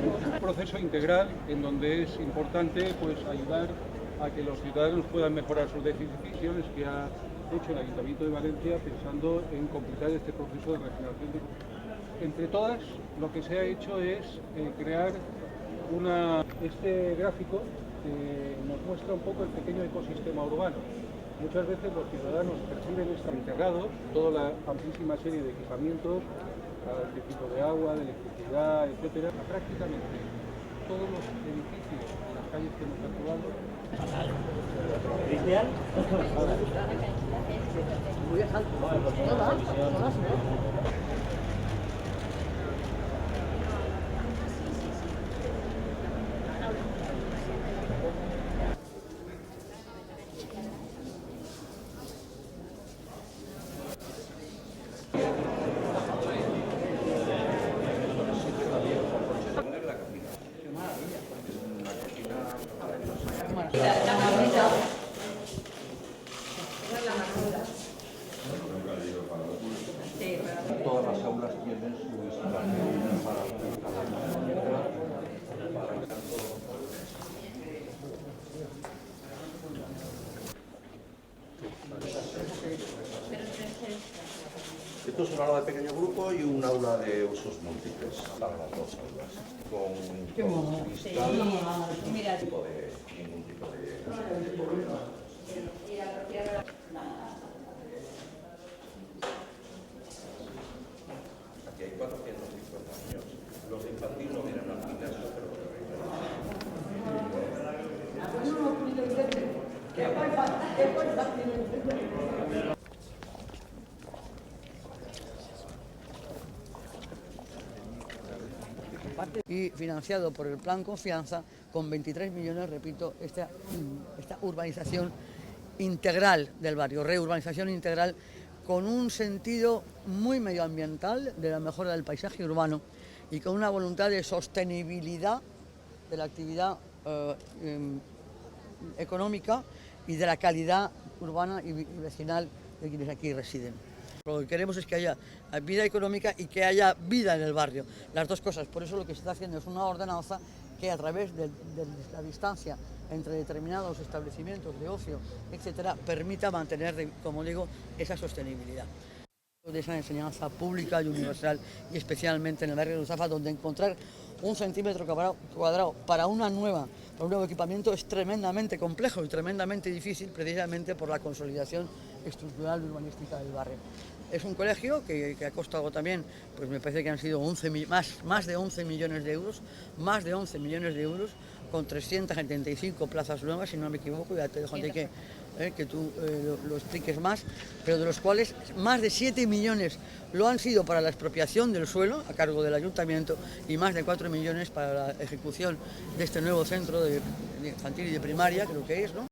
Es un proceso integral en donde es importante pues, ayudar a que los ciudadanos puedan mejorar sus decisiones que ha hecho el Ayuntamiento de Valencia pensando en completar este proceso de regeneración. Entre todas, lo que se ha hecho es crear este gráfico que nos muestra un poco el pequeño ecosistema urbano. Muchas veces los ciudadanos perciben estar integrados, toda la amplísima serie de equipamientos, de tipo de agua, de electricidad, etcétera. Prácticamente todos los edificios de las calles que hemos actuado. ¿Cristian? Muy Todas las aulas tienen su instalación para Esto es un aula de pequeño grupo y un aula de usos múltiples para las dos aulas. Con cristal, ningún tipo de problema. Aquí hay 450 niños. Los de infantil no vienen al gimnasio, pero y financiado por el Plan Confianza con 23 millones, repito, esta urbanización integral del barrio, reurbanización integral con un sentido muy medioambiental de la mejora del paisaje urbano y con una voluntad de sostenibilidad de la actividad económica y de la calidad urbana y vecinal de quienes aquí residen. Lo que queremos es que haya vida económica y que haya vida en el barrio, las dos cosas. Por eso lo que se está haciendo es una ordenanza que a través de la distancia entre determinados establecimientos de ocio, etcétera, permita mantener, como digo, esa sostenibilidad. De esa enseñanza pública y universal, y especialmente en el barrio de Ruzafa, donde encontrar un centímetro cuadrado para un nuevo equipamiento es tremendamente complejo y tremendamente difícil, precisamente por la consolidación estructural y urbanística del barrio. Es un colegio que ha costado también, pues me parece que han sido más de 11 millones de euros, con 375 plazas nuevas, si no me equivoco, ya te dejo a ti que tú lo expliques más, pero de los cuales más de 7 millones lo han sido para la expropiación del suelo a cargo del ayuntamiento y más de 4 millones para la ejecución de este nuevo centro de infantil y de primaria, creo que es, ¿no?